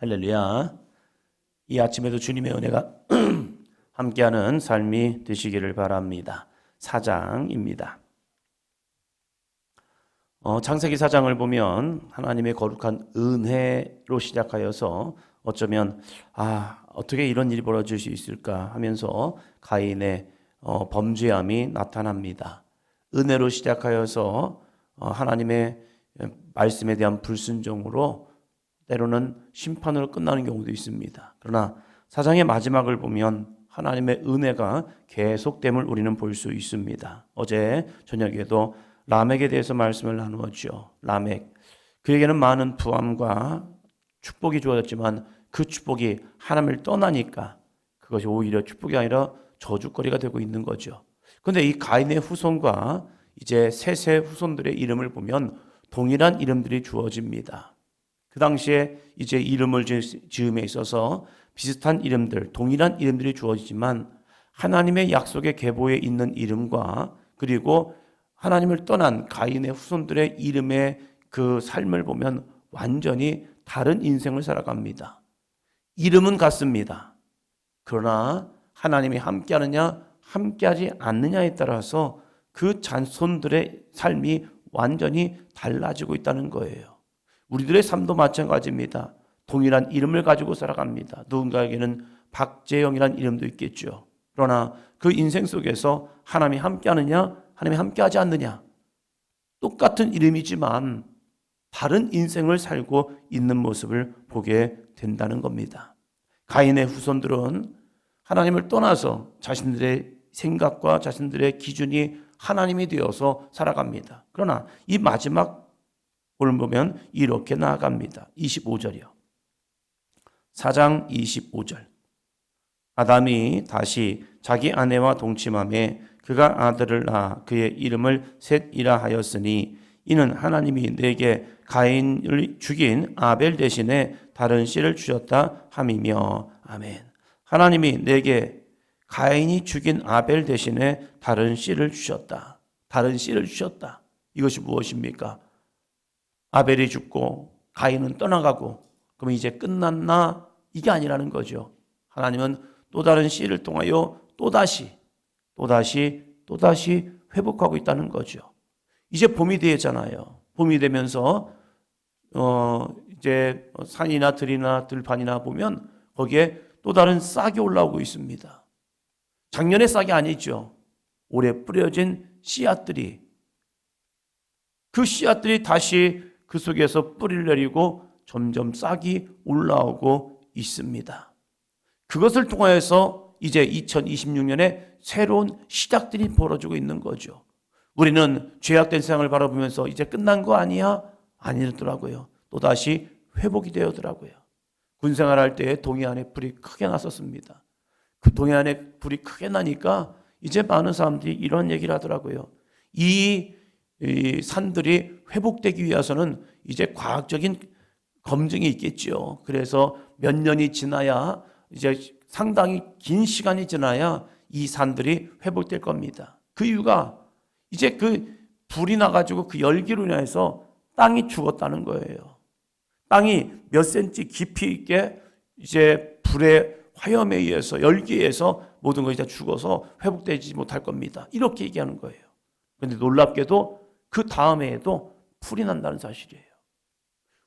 할렐루야. 이 아침에도 주님의 은혜가 함께하는 삶이 되시기를 바랍니다. 4장입니다. 창세기 4장을 보면 하나님의 거룩한 은혜로 시작하여서 어쩌면 어떻게 이런 일이 벌어질 수 있을까 하면서 가인의 범죄함이 나타납니다. 은혜로 시작하여서 하나님의 말씀에 대한 불순종으로 때로는 심판으로 끝나는 경우도 있습니다. 그러나 4장의 마지막을 보면 하나님의 은혜가 계속됨을 우리는 볼 수 있습니다. 어제 저녁에도 라멕에 대해서 말씀을 나누었죠. 라멕, 그에게는 많은 부함과 축복이 주어졌지만 그 축복이 하나님을 떠나니까 그것이 오히려 축복이 아니라 저주거리가 되고 있는 거죠. 그런데 이 가인의 후손과 이제 셋의 후손들의 이름을 보면 동일한 이름들이 주어집니다. 그 당시에 이제 이름을 지음에 있어서 비슷한 이름들, 동일한 이름들이 주어지지만 하나님의 약속의 계보에 있는 이름과 그리고 하나님을 떠난 가인의 후손들의 이름의 그 삶을 보면 완전히 다른 인생을 살아갑니다. 이름은 같습니다. 그러나 하나님이 함께하느냐 함께하지 않느냐에 따라서 그 자손들의 삶이 완전히 달라지고 있다는 거예요. 우리들의 삶도 마찬가지입니다. 동일한 이름을 가지고 살아갑니다. 누군가에게는 박재영이라는 이름도 있겠죠. 그러나 그 인생 속에서 하나님이 함께하느냐, 하나님이 함께하지 않느냐, 똑같은 이름이지만 다른 인생을 살고 있는 모습을 보게 된다는 겁니다. 가인의 후손들은 하나님을 떠나서 자신들의 생각과 자신들의 기준이 하나님이 되어서 살아갑니다. 그러나 이 마지막 오늘 보면 이렇게 나아갑니다. 25절이요. 4장 25절. 아담이 다시 자기 아내와 동침하매 그가 아들을 낳아 그의 이름을 셋이라 하였으니 이는 하나님이 내게 가인을 죽인 아벨 대신에 다른 씨를 주셨다 함이며. 아멘. 하나님이 내게 가인이 죽인 아벨 대신에 다른 씨를 주셨다. 다른 씨를 주셨다. 이것이 무엇입니까? 아벨이 죽고 가인은 떠나가고 그럼 이제 끝났나? 이게 아니라는 거죠. 하나님은 또 다른 씨를 통하여 또다시 회복하고 있다는 거죠. 이제 봄이 되잖아요. 봄이 되면서 이제 산이나 들이나 들판이나 보면 거기에 또 다른 싹이 올라오고 있습니다. 작년의 싹이 아니죠. 올해 뿌려진 씨앗들이, 그 씨앗들이 다시 그 속에서 뿌리를 내리고 점점 싹이 올라오고 있습니다. 그것을 통하여서 이제 2026년에 새로운 시작들이 벌어지고 있는 거죠. 우리는 죄악된 세상을 바라보면서 이제 끝난 거 아니야? 아니더라고요. 또다시 회복이 되더라고요. 군생활할 때 동해안에 불이 크게 났었습니다. 그 동해안에 불이 크게 나니까 이제 많은 사람들이 이런 얘기를 하더라고요. 이 산들이 회복되기 위해서는 이제 과학적인 검증이 있겠죠. 그래서 몇 년이 지나야, 이제 상당히 긴 시간이 지나야 이 산들이 회복될 겁니다. 그 이유가 이제 그 불이 나가지고 그 열기로 인해서 땅이 죽었다는 거예요. 땅이 몇 센치 깊이 있게 이제 불의 화염에 의해서, 열기에 의해서 모든 것이 다 죽어서 회복되지 못할 겁니다. 이렇게 얘기하는 거예요. 그런데 놀랍게도 그 다음 해에도 불이 난다는 사실이에요.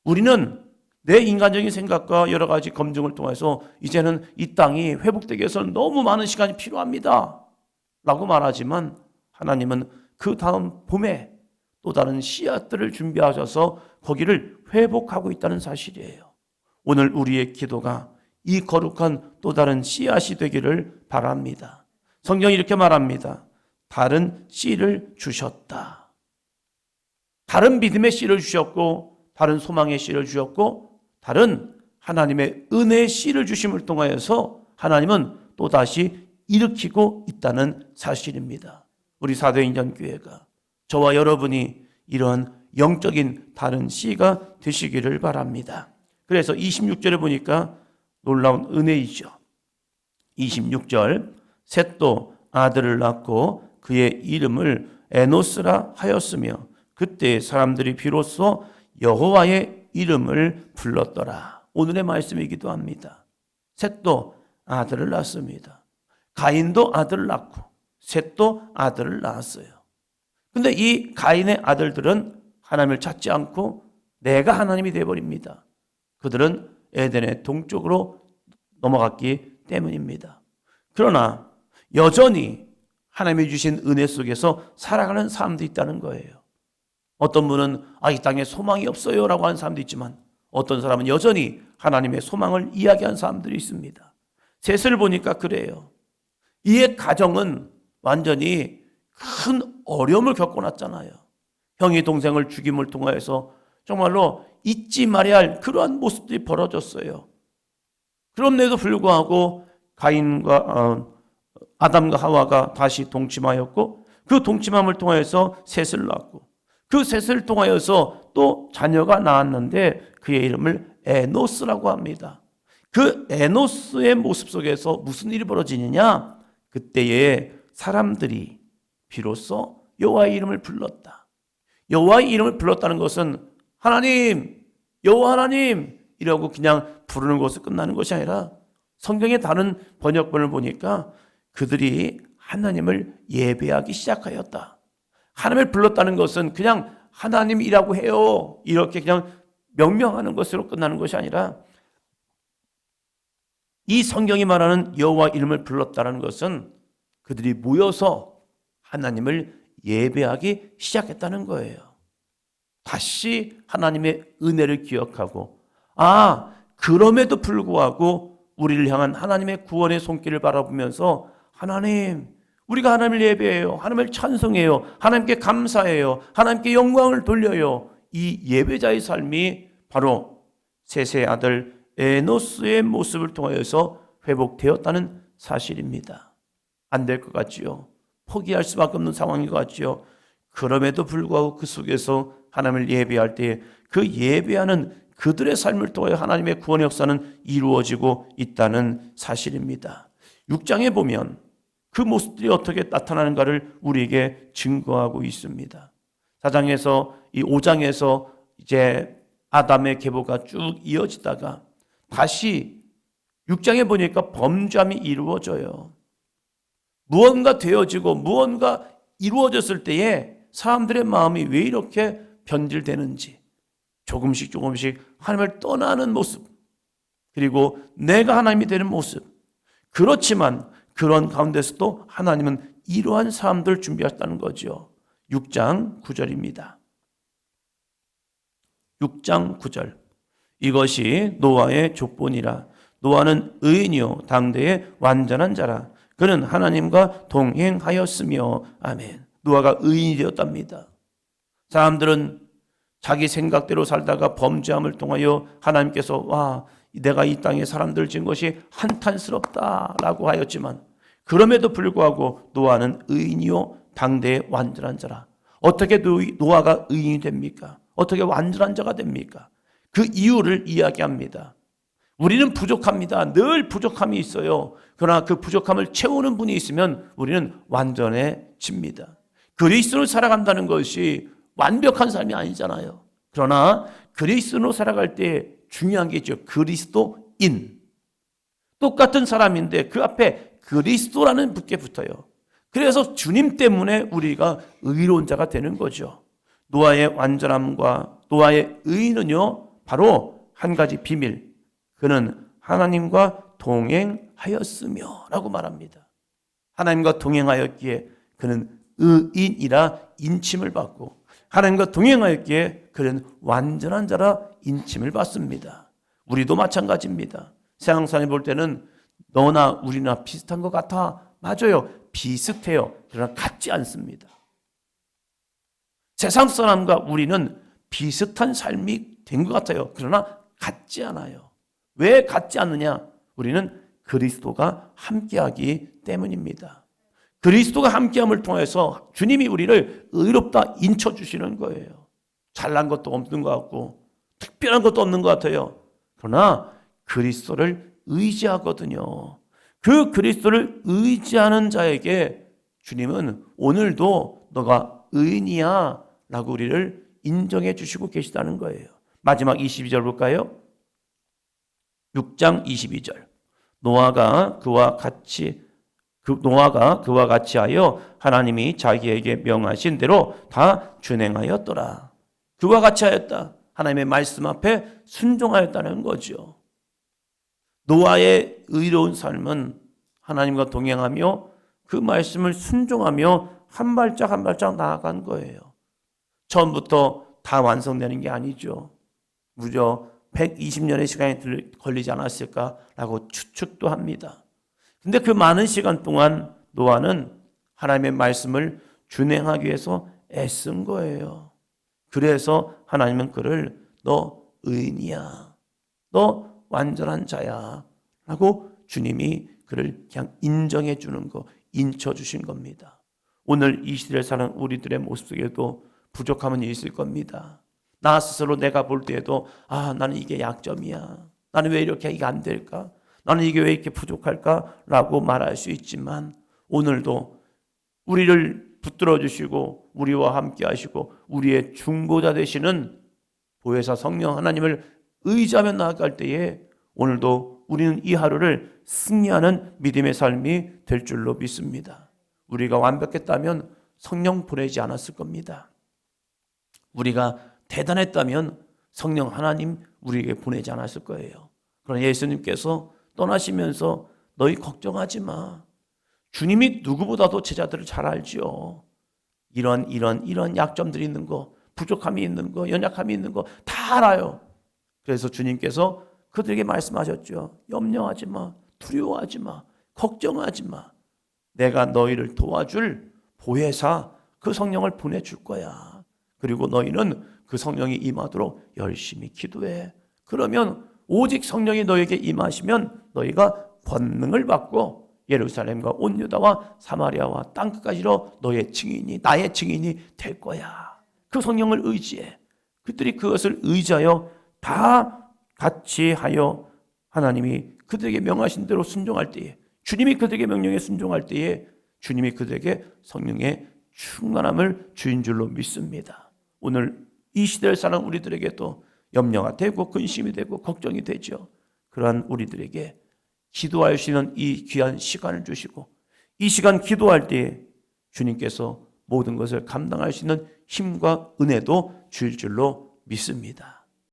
우리는 내 인간적인 생각과 여러 가지 검증을 통해서 이제는 이 땅이 회복되기 위해서는 너무 많은 시간이 필요합니다 라고 말하지만 하나님은 그 다음 봄에 또 다른 씨앗들을 준비하셔서 거기를 회복하고 있다는 사실이에요. 오늘 우리의 기도가 이 거룩한 또 다른 씨앗이 되기를 바랍니다. 성경이 이렇게 말합니다. 다른 씨를 주셨다. 다른 믿음의 씨를 주셨고, 다른 소망의 씨를 주셨고, 다른 하나님의 은혜의 씨를 주심을 통하여서 하나님은 또다시 일으키고 있다는 사실입니다. 우리 사도행전교회가, 저와 여러분이 이런 영적인 다른 씨가 되시기를 바랍니다. 그래서 26절에 보니까 놀라운 은혜이죠. 26절, 셋도 아들을 낳고 그의 이름을 에노스라 하였으며 그때 사람들이 비로소 여호와의 이름을 불렀더라. 오늘의 말씀이기도 합니다. 셋도 아들을 낳습니다. 가인도 아들을 낳고 셋도 아들을 낳았어요. 근데 이 가인의 아들들은 하나님을 찾지 않고 내가 하나님이 되어버립니다. 그들은 에덴의 동쪽으로 넘어갔기 때문입니다. 그러나 여전히 하나님이 주신 은혜 속에서 살아가는 사람도 있다는 거예요. 어떤 분은 이 땅에 소망이 없어요 라고 하는 사람도 있지만 어떤 사람은 여전히 하나님의 소망을 이야기하는 사람들이 있습니다. 셋을 보니까 그래요. 이의 가정은 완전히 큰 어려움을 겪어놨잖아요. 형이 동생을 죽임을 통하여서 정말로 잊지 말아야 할 그러한 모습들이 벌어졌어요. 그럼에도 불구하고 아담과 하와가 다시 동침하였고 그 동침함을 통하여서 셋을 낳고 그 셋을 통하여서 또 자녀가 낳았는데 그의 이름을 에노스라고 합니다. 그 에노스의 모습 속에서 무슨 일이 벌어지느냐? 그때에 사람들이 비로소 여호와의 이름을 불렀다. 여호와의 이름을 불렀다는 것은 하나님, 여호와 하나님 이라고 그냥 부르는 것으로 끝나는 것이 아니라 성경의 다른 번역본을 보니까 그들이 하나님을 예배하기 시작하였다. 하나님을 불렀다는 것은 그냥 하나님이라고 해요 이렇게 그냥 명명하는 것으로 끝나는 것이 아니라 이 성경이 말하는 여호와 이름을 불렀다는 것은 그들이 모여서 하나님을 예배하기 시작했다는 거예요. 다시 하나님의 은혜를 기억하고 그럼에도 불구하고 우리를 향한 하나님의 구원의 손길을 바라보면서 하나님, 우리가 하나님을 예배해요. 하나님을 찬송해요. 하나님께 감사해요. 하나님께 영광을 돌려요. 이 예배자의 삶이 바로 셋의 아들 에노스의 모습을 통하여서 회복되었다는 사실입니다. 안 될 것 같지요. 포기할 수밖에 없는 상황인 것 같지요. 그럼에도 불구하고 그 속에서 하나님을 예배할 때 그 예배하는 그들의 삶을 통하여 하나님의 구원의 역사는 이루어지고 있다는 사실입니다. 6장에 보면 그 모습들이 어떻게 나타나는가를 우리에게 증거하고 있습니다. 4장에서 이 5장에서 이제 아담의 계보가 쭉 이어지다가 다시 6장에 보니까 범죄함이 이루어져요. 무언가 되어지고 무언가 이루어졌을 때에 사람들의 마음이 왜 이렇게 변질되는지 조금씩 하나님을 떠나는 모습, 그리고 내가 하나님이 되는 모습. 그렇지만 그런 가운데서도 하나님은 이러한 사람들을 준비하셨다는 거죠. 6장 9절입니다. 6장 9절. 이것이 노아의 족본이라. 노아는 의인이요 당대의 완전한 자라. 그는 하나님과 동행하였으며. 아멘. 노아가 의인이 되었답니다. 사람들은 자기 생각대로 살다가 범죄함을 통하여 하나님께서 내가 이 땅에 사람들 진 것이 한탄스럽다라고 하였지만 그럼에도 불구하고 노아는 의인이요 당대의 완전한 자라. 어떻게 노아가 의인이 됩니까? 어떻게 완전한 자가 됩니까? 그 이유를 이야기합니다. 우리는 부족합니다. 늘 부족함이 있어요. 그러나 그 부족함을 채우는 분이 있으면 우리는 완전해집니다. 그리스도로 살아간다는 것이 완벽한 삶이 아니잖아요. 그러나 그리스도로 살아갈 때 중요한 게 있죠. 그리스도인. 똑같은 사람인데 그 앞에 그리스도라는 게 붙어요. 그래서 주님 때문에 우리가 의로운 자가 되는 거죠. 노아의 완전함과 노아의 의는요, 바로 한 가지 비밀. 그는 하나님과 동행하였으며 라고 말합니다. 하나님과 동행하였기에 그는 의인이라 인침을 받고 하나님과 동행하였기에 그는 완전한 자라 인침을 받습니다. 우리도 마찬가지입니다. 세상 사람이 볼 때는 너나 우리나 비슷한 것 같아. 맞아요. 비슷해요. 그러나 같지 않습니다. 세상 사람과 우리는 비슷한 삶이 된 것 같아요. 그러나 같지 않아요. 왜 같지 않느냐? 우리는 그리스도가 함께하기 때문입니다. 그리스도가 함께함을 통해서 주님이 우리를 의롭다 인쳐주시는 거예요. 잘난 것도 없는 것 같고 특별한 것도 없는 것 같아요. 그러나 그리스도를 의지하거든요. 그 그리스도를 의지하는 자에게 주님은 오늘도 너가 의인이야 라고 우리를 인정해 주시고 계시다는 거예요. 마지막 22절 볼까요? 6장 22절. 노아가 그와 같이 하여 하나님이 자기에게 명하신 대로 다 준행하였더라. 그와 같이 하였다. 하나님의 말씀 앞에 순종하였다는 거죠. 노아의 의로운 삶은 하나님과 동행하며 그 말씀을 순종하며 한 발짝 한 발짝 나아간 거예요. 처음부터 다 완성되는 게 아니죠. 무려 120년의 시간이 걸리지 않았을까라고 추측도 합니다. 근데 그 많은 시간 동안 노아는 하나님의 말씀을 준행하기 위해서 애쓴 거예요. 그래서 하나님은 그를 너 의인이야. 너 완전한 자야. 라고 주님이 그를 그냥 인정해 주는 거, 인쳐 주신 겁니다. 오늘 이 시대를 사는 우리들의 모습 속에도 부족함은 있을 겁니다. 나 스스로 내가 볼 때에도 나는 이게 약점이야. 나는 왜 이렇게 이게 안 될까? 나는 이게 왜 이렇게 부족할까? 라고 말할 수 있지만 오늘도 우리를 붙들어 주시고 우리와 함께 하시고 우리의 중보자 되시는 보혜사 성령 하나님을 의지하며 나아갈 때에 오늘도 우리는 이 하루를 승리하는 믿음의 삶이 될 줄로 믿습니다. 우리가 완벽했다면 성령 보내지 않았을 겁니다. 우리가 대단했다면 성령 하나님 우리에게 보내지 않았을 거예요. 그러나 예수님께서 떠나시면서 너희 걱정하지 마. 주님이 누구보다도 제자들을 잘 알지요. 이런 약점들이 있는 거, 부족함이 있는 거, 연약함이 있는 거 다 알아요. 그래서 주님께서 그들에게 말씀하셨죠. 염려하지 마, 두려워하지 마, 걱정하지 마. 내가 너희를 도와줄 보혜사 그 성령을 보내줄 거야. 그리고 너희는 그 성령이 임하도록 열심히 기도해. 그러면 오직 성령이 너에게 임하시면 너희가 권능을 받고 예루살렘과 온 유다와 사마리아와 땅끝까지로 너의 증인이 나의 증인이 될 거야. 그 성령을 의지해. 그들이 그것을 의지하여 다 같이 하여 하나님이 그들에게 명하신 대로 순종할 때에 주님이 그들에게 명령에 순종할 때에 주님이 그들에게 성령의 충만함을 주인 줄로 믿습니다. 오늘 이 시대를 사는 우리들에게도 염려가 되고 근심이 되고 걱정이 되죠. 그러한 우리들에게 기도할 수 있는 이 귀한 시간을 주시고 이 시간 기도할 때에 주님께서 모든 것을 감당할 수 있는 힘과 은혜도 주일 줄로 믿습니다.